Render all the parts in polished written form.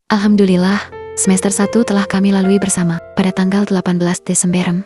Alhamdulillah, semester 1 telah kami lalui bersama. Pada tanggal 18 Desember,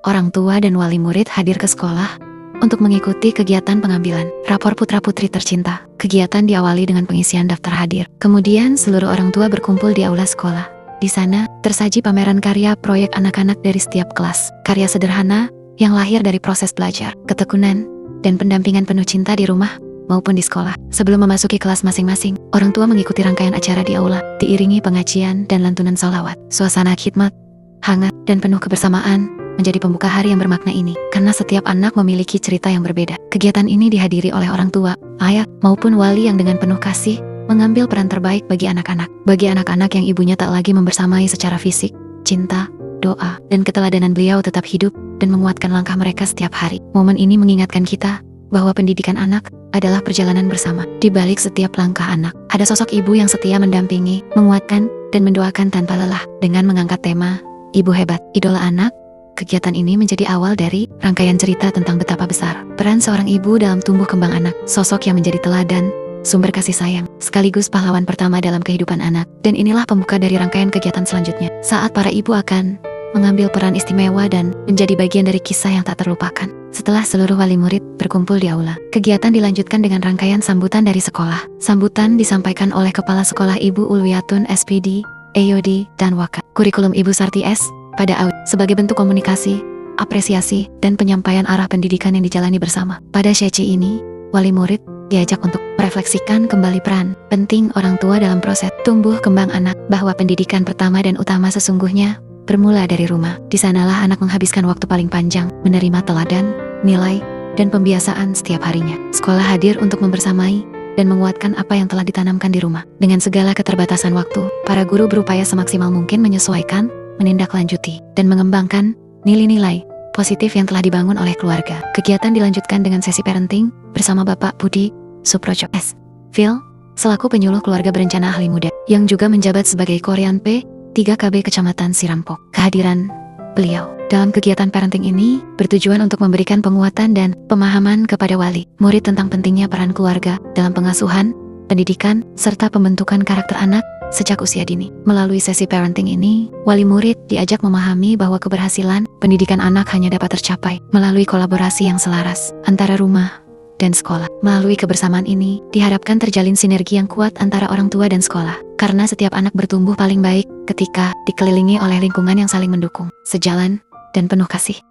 orang tua dan wali murid hadir ke sekolah untuk mengikuti kegiatan pengambilan rapor putra-putri tercinta. Kegiatan diawali dengan pengisian daftar hadir. Kemudian seluruh orang tua berkumpul di aula sekolah. Di sana, tersaji pameran karya proyek anak-anak dari setiap kelas. Karya sederhana yang lahir dari proses belajar, ketekunan, dan pendampingan penuh cinta di rumah maupun di sekolah. Sebelum memasuki kelas masing-masing, orang tua mengikuti rangkaian acara di aula, diiringi pengajian dan lantunan sholawat. Suasana khidmat, hangat, dan penuh kebersamaan menjadi pembuka hari yang bermakna ini. Karena setiap anak memiliki cerita yang berbeda. Kegiatan ini dihadiri oleh orang tua, ayah, maupun wali yang dengan penuh kasih mengambil peran terbaik bagi anak-anak. Bagi anak-anak yang ibunya tak lagi membersamai secara fisik, cinta, doa, dan keteladanan beliau tetap hidup dan menguatkan langkah mereka setiap hari. Momen ini mengingatkan kita bahwa pendidikan anak adalah perjalanan bersama. Di balik setiap langkah anak, ada sosok ibu yang setia mendampingi, menguatkan, dan mendoakan tanpa lelah. Dengan mengangkat tema Ibu Hebat, Idola Anak, kegiatan ini menjadi awal dari rangkaian cerita tentang betapa besar peran seorang ibu dalam tumbuh kembang anak. Sosok yang menjadi teladan, sumber kasih sayang, sekaligus pahlawan pertama dalam kehidupan anak. Dan inilah pembuka dari rangkaian kegiatan selanjutnya, saat para ibu akan mengambil peran istimewa dan menjadi bagian dari kisah yang tak terlupakan. Setelah seluruh wali murid berkumpul di aula, kegiatan dilanjutkan dengan rangkaian sambutan dari sekolah. Sambutan disampaikan oleh Kepala Sekolah Ibu Ulwiatun SPD, EYOD, dan Waka. Kurikulum Ibu Sarti S. pada AUD sebagai bentuk komunikasi, apresiasi, dan penyampaian arah pendidikan yang dijalani bersama. Pada sesi ini, wali murid diajak untuk merefleksikan kembali peran penting orang tua dalam proses tumbuh kembang anak, bahwa pendidikan pertama dan utama sesungguhnya bermula dari rumah. Di sanalah anak menghabiskan waktu paling panjang, menerima teladan, nilai, dan pembiasaan setiap harinya. Sekolah hadir untuk membersamai dan menguatkan apa yang telah ditanamkan di rumah. Dengan segala keterbatasan waktu, para guru berupaya semaksimal mungkin menyesuaikan, menindaklanjuti, dan mengembangkan nilai-nilai positif yang telah dibangun oleh keluarga. Kegiatan dilanjutkan dengan sesi parenting bersama Bapak Budi Suprojo S. Phil, selaku penyuluh keluarga berencana ahli muda, yang juga menjabat sebagai Korean P3KB Kecamatan Sirampok. Kehadiran beliau dalam kegiatan parenting ini bertujuan untuk memberikan penguatan dan pemahaman kepada wali murid tentang pentingnya peran keluarga dalam pengasuhan, pendidikan, serta pembentukan karakter anak sejak usia dini. Melalui sesi parenting ini, wali murid diajak memahami bahwa keberhasilan pendidikan anak hanya dapat tercapai melalui kolaborasi yang selaras antara rumah dan sekolah. Melalui kebersamaan ini, diharapkan terjalin sinergi yang kuat antara orang tua dan sekolah. Karena setiap anak bertumbuh paling baik ketika dikelilingi oleh lingkungan yang saling mendukung, sejalan, dan penuh kasih.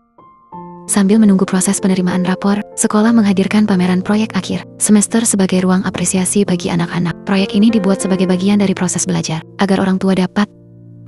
Sambil menunggu proses penerimaan rapor, sekolah menghadirkan pameran proyek akhir semester sebagai ruang apresiasi bagi anak-anak. Proyek ini dibuat sebagai bagian dari proses belajar, agar orang tua dapat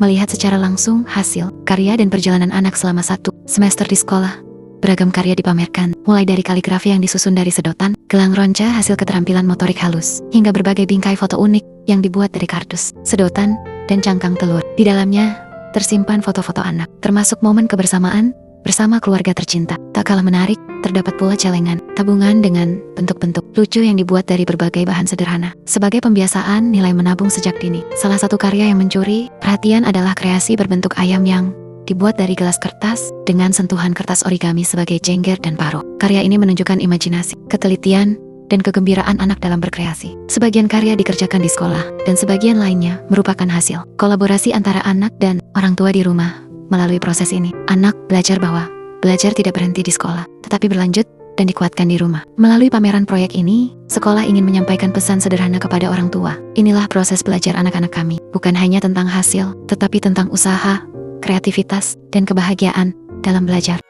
melihat secara langsung hasil karya dan perjalanan anak selama 1 semester di sekolah. Beragam karya dipamerkan, mulai dari kaligrafi yang disusun dari sedotan, gelang ronca hasil keterampilan motorik halus, hingga berbagai bingkai foto unik yang dibuat dari kardus, sedotan, dan cangkang telur. Di dalamnya tersimpan foto-foto anak, termasuk momen kebersamaan bersama keluarga tercinta. Tak kalah menarik, terdapat pula celengan, tabungan dengan bentuk-bentuk lucu yang dibuat dari berbagai bahan sederhana. Sebagai pembiasaan nilai menabung sejak dini. Salah satu karya yang mencuri perhatian adalah kreasi berbentuk ayam yang dibuat dari gelas kertas dengan sentuhan kertas origami sebagai jengger dan paruh. Karya ini menunjukkan imajinasi, ketelitian, dan kegembiraan anak dalam berkreasi. Sebagian karya dikerjakan di sekolah, dan sebagian lainnya merupakan hasil kolaborasi antara anak dan orang tua di rumah. Melalui proses ini, anak belajar bahwa belajar tidak berhenti di sekolah, tetapi berlanjut dan dikuatkan di rumah. Melalui pameran proyek ini, sekolah ingin menyampaikan pesan sederhana kepada orang tua. Inilah proses belajar anak-anak kami, bukan hanya tentang hasil, tetapi tentang usaha, kreativitas, dan kebahagiaan dalam belajar.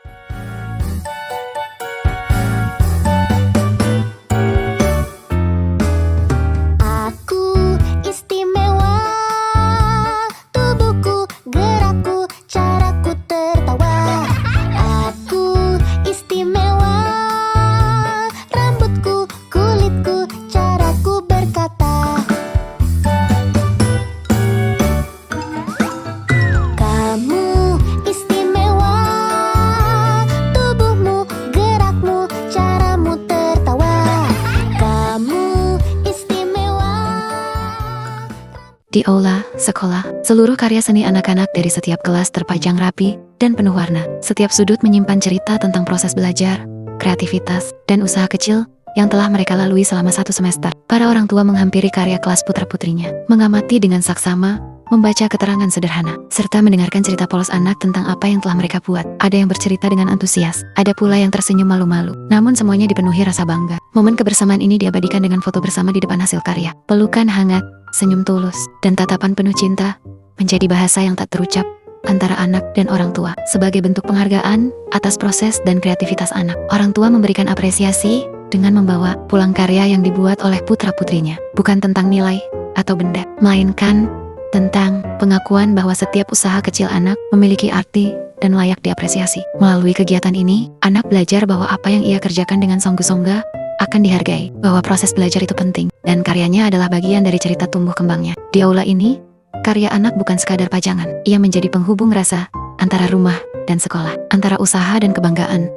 Di aula sekolah, seluruh karya seni anak-anak dari setiap kelas terpajang rapi dan penuh warna. Setiap sudut menyimpan cerita tentang proses belajar, kreativitas, dan usaha kecil yang telah mereka lalui selama 1 semester. Para orang tua menghampiri karya kelas putra-putrinya, mengamati dengan saksama, membaca keterangan sederhana, serta mendengarkan cerita polos anak tentang apa yang telah mereka buat. Ada yang bercerita dengan antusias, ada pula yang tersenyum malu-malu. Namun semuanya dipenuhi rasa bangga. Momen kebersamaan ini diabadikan dengan foto bersama di depan hasil karya. Pelukan hangat, senyum tulus, dan tatapan penuh cinta menjadi bahasa yang tak terucap antara anak dan orang tua. Sebagai bentuk penghargaan atas proses dan kreativitas anak, orang tua memberikan apresiasi dengan membawa pulang karya yang dibuat oleh putra-putrinya. Bukan tentang nilai atau benda, melainkan tentang pengakuan bahwa setiap usaha kecil anak memiliki arti dan layak diapresiasi. Melalui kegiatan ini, anak belajar bahwa apa yang ia kerjakan dengan sungguh-sungguh akan dihargai, bahwa proses belajar itu penting, dan karyanya adalah bagian dari cerita tumbuh kembangnya. Di aula ini, karya anak bukan sekadar pajangan, ia menjadi penghubung rasa antara rumah dan sekolah, antara usaha dan kebanggaan,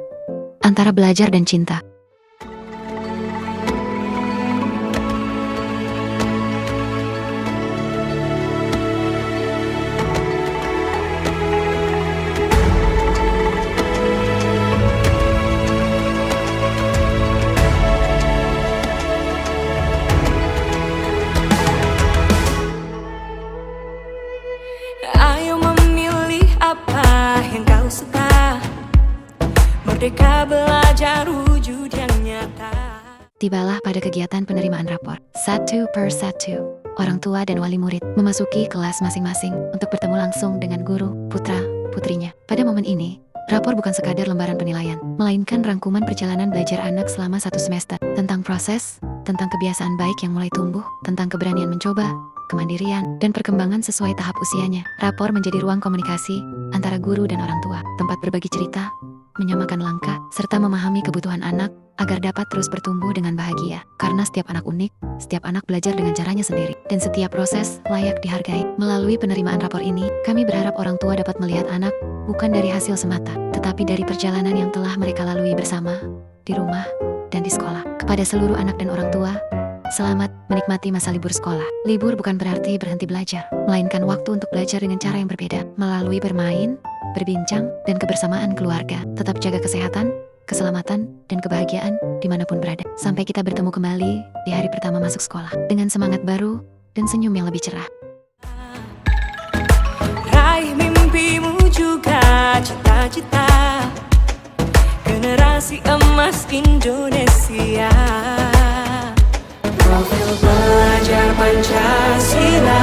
antara belajar dan cinta. Ayo memilih apa yang kau suka, merdeka belajar wujud yang nyata. Tibalah pada kegiatan penerimaan rapor. Satu per satu, orang tua dan wali murid memasuki kelas masing-masing untuk bertemu langsung dengan guru, putra-putrinya. Pada momen ini, rapor bukan sekadar lembaran penilaian, melainkan rangkuman perjalanan belajar anak selama 1 semester. Tentang proses, tentang kebiasaan baik yang mulai tumbuh, tentang keberanian mencoba, kemandirian, dan perkembangan sesuai tahap usianya. Rapor menjadi ruang komunikasi antara guru dan orang tua, tempat berbagi cerita, menyamakan langkah, serta memahami kebutuhan anak agar dapat terus bertumbuh dengan bahagia. Karena setiap anak unik, setiap anak belajar dengan caranya sendiri, dan setiap proses layak dihargai. Melalui penerimaan rapor ini, kami berharap orang tua dapat melihat anak bukan dari hasil semata, tetapi dari perjalanan yang telah mereka lalui bersama, di rumah, dan di sekolah. Kepada seluruh anak dan orang tua, selamat menikmati masa libur sekolah. Libur bukan berarti berhenti belajar, melainkan waktu untuk belajar dengan cara yang berbeda, melalui bermain, berbincang, dan kebersamaan keluarga. Tetap jaga kesehatan, keselamatan, dan kebahagiaan dimanapun berada. Sampai kita bertemu kembali di hari pertama masuk sekolah, dengan semangat baru dan senyum yang lebih cerah. Raih mimpimu juga cita-cita, generasi emas Indonesia. Profil belajar Pancasila.